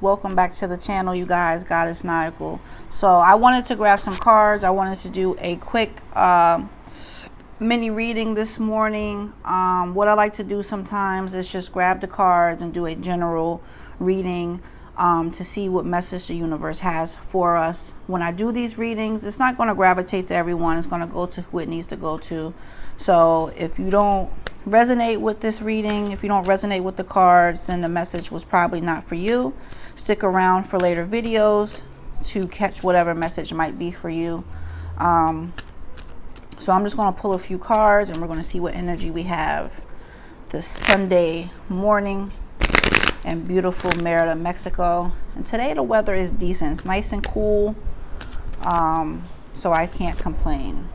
welcome back to the channel, you guys. Goddess Nautical. So I wanted to grab some cards. I wanted to do a quick mini reading this morning. What I like to do sometimes is just grab the cards and do a general reading to see what message the universe has for us. When I do these readings, it's not going to gravitate to everyone. It's going to go to who it needs to go to. So if you don't resonate with this reading, if you don't resonate with the cards, then the message was probably not for you. Stick around for later videos to catch whatever message might be for you. So I'm just going to pull a few cards and we're going to see what energy we have this Sunday morning in beautiful Merida, Mexico. And today the weather is decent. It's nice and cool, so I can't complain.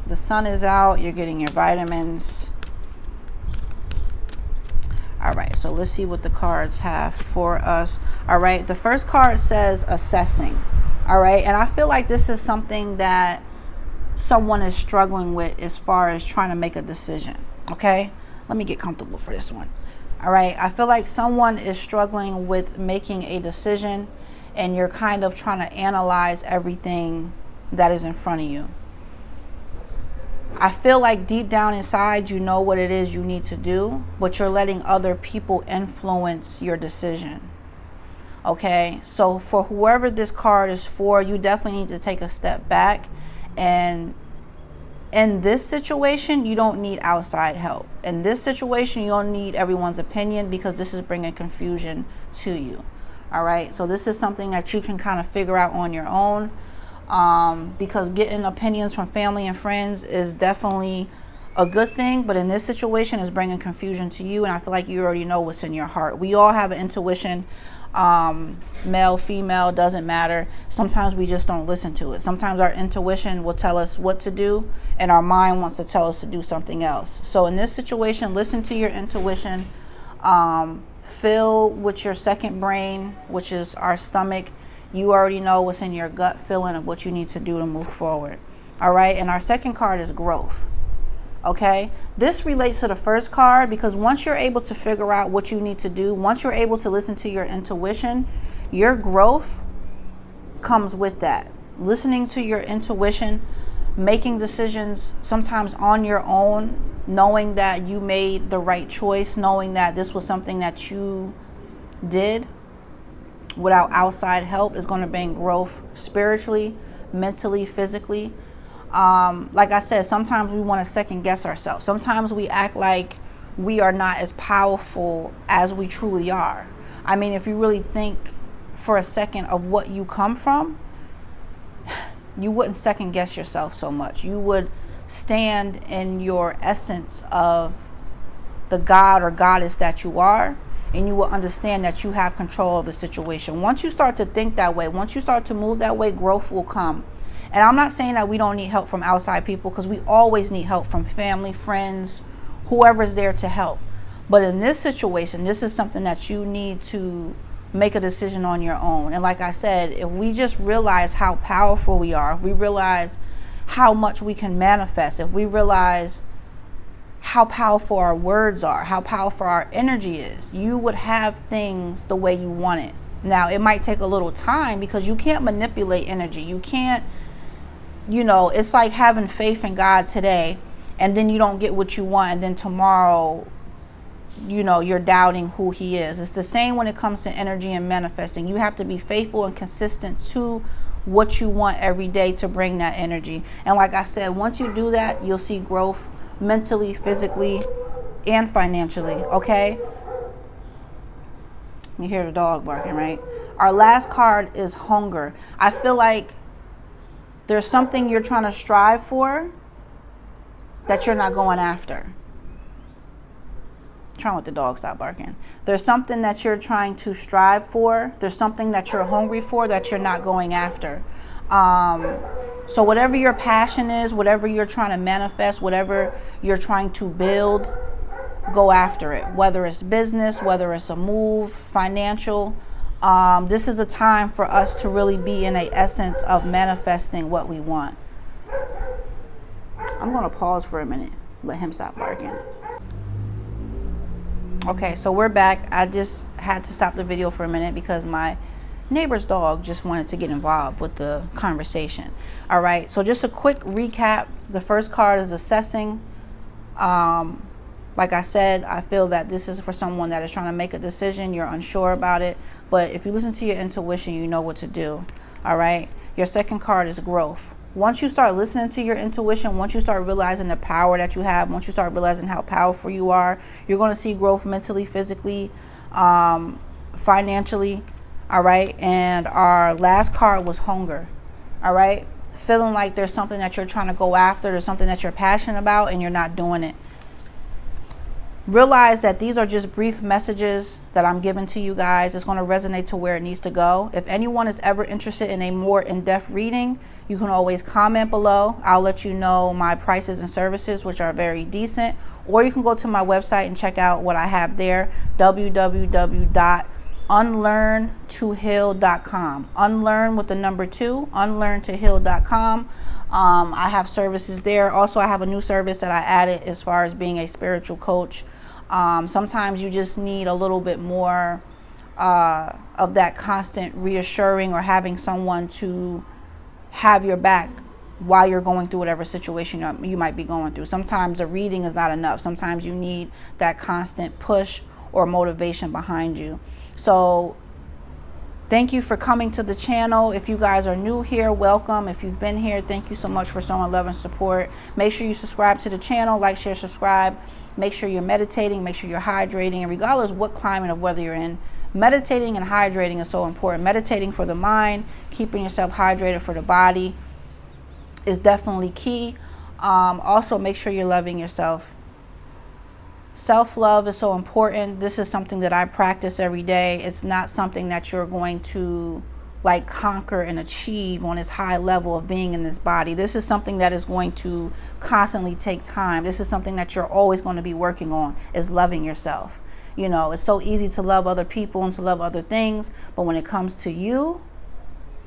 The sun is out. You're getting your vitamins. All right, so let's see what the cards have for us. All right, the first card says assessing. All right, and I feel like this is something that someone is struggling with as far as trying to make a decision. Okay, let me get comfortable for this one. All right, I feel like someone is struggling with making a decision and you're kind of trying to analyze everything that is in front of you. I feel like deep down inside, you know what it is you need to do, but you're letting other people influence your decision. Okay, so for whoever this card is for, you definitely need to take a step back. And in this situation, you don't need outside help. In this situation, you don't need everyone's opinion, because this is bringing confusion to you. All right, so this is something that you can kind of figure out on your own. Because getting opinions from family and friends is definitely a good thing, but in this situation is bringing confusion to you, and I feel like you already know what's in your heart. We all have an intuition, male, female, doesn't matter. Sometimes we just don't listen to it. Sometimes our intuition will tell us what to do and our mind wants to tell us to do something else. So in this situation, listen to your intuition, feel with your second brain, which is our stomach. You already know what's in your gut feeling of what you need to do to move forward. All right, and our second card is growth. Okay, this relates to the first card, because once you're able to figure out what you need to do, once you're able to listen to your intuition, your growth comes with that. Listening to your intuition, making decisions sometimes on your own, knowing that you made the right choice, knowing that this was something that you did without outside help, is going to bring growth spiritually, mentally, physically. Like I said, sometimes we want to second guess ourselves. Sometimes we act like we are not as powerful as we truly are. I mean, if you really think for a second of what you come from, you wouldn't second guess yourself so much. You would stand in your essence of the God or goddess that you are, and you will understand that you have control of the situation. Once you start to think that way, once you start to move that way, growth will come. And I'm not saying that we don't need help from outside people, because we always need help from family, friends, whoever's there to help. But in this situation, this is something that you need to make a decision on your own. And like I said, if we just realize how powerful we are, if we realize how much we can manifest, if we realize how powerful our words are, how powerful our energy is, you would have things the way you want it. Now, it might take a little time, because you can't manipulate energy. You can't, you know, it's like having faith in God today and then you don't get what you want, and then tomorrow, you know, you're doubting who he is. It's the same when it comes to energy and manifesting. You have to be faithful and consistent to what you want every day to bring that energy. And like I said, once you do that, you'll see growth mentally, physically, and financially. Okay, you hear the dog barking, right? Our last card is hunger. I feel like there's something you're trying to strive for that you're not going after. I'm trying with the dog stop barking. There's something that you're trying to strive for. There's something that you're hungry for that you're not going after. So whatever your passion is, whatever you're trying to manifest, whatever you're trying to build, go after it. Whether it's business, whether it's a move, financial. This is a time for us to really be in a essence of manifesting what we want. I'm going to pause for a minute. Let him stop barking. Okay, so we're back. I just had to stop the video for a minute because my neighbor's dog just wanted to get involved with the conversation. All right, so just a quick recap. The first card is assessing. Like I said, I feel that this is for someone that is trying to make a decision. You're unsure about it, but if you listen to your intuition, you know what to do. All right, your second card is growth. Once you start listening to your intuition, once you start realizing the power that you have, once you start realizing how powerful you are, you're going to see growth mentally, physically, financially. All right. And our last card was hunger. All right. Feeling like there's something that you're trying to go after, there's something that you're passionate about, and you're not doing it. Realize that these are just brief messages that I'm giving to you guys. It's going to resonate to where it needs to go. If anyone is ever interested in a more in-depth reading, you can always comment below. I'll let you know my prices and services, which are very decent. Or you can go to my website and check out what I have there, www.unlearntoheal.com. Unlearn with the number 2, unlearntoheal.com. I have services there. Also, I have a new service that I added as far as being a spiritual coach. Sometimes you just need a little bit more of that constant reassuring, or having someone to have your back while you're going through whatever situation you might be going through. Sometimes a reading is not enough. Sometimes you need that constant push or motivation behind you. So thank you for coming to the channel. If you guys are new here, welcome. If you've been here, thank you so much for showing love and support. Make sure you subscribe to the channel, like, share, subscribe. Make sure you're meditating, make sure you're hydrating, and regardless what climate of weather you're in, meditating and hydrating is so important. Meditating for the mind, keeping yourself hydrated for the body is definitely key. Also, make sure you're loving yourself. Self-love is so important. This is something that I practice every day. It's not something that you're going to like conquer and achieve on this high level of being in this body. This is something that is going to constantly take time. This is something that you're always going to be working on, is loving yourself. You know, it's so easy to love other people and to love other things, but when it comes to you,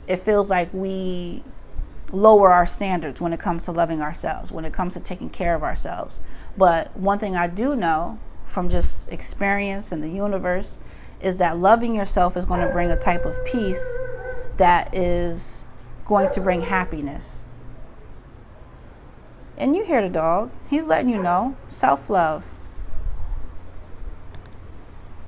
it feels like we lower our standards when it comes to loving ourselves, when it comes to taking care of ourselves. But one thing I do know from just experience in the universe is that loving yourself is going to bring a type of peace that is going to bring happiness. And you hear the dog. He's letting you know, self-love.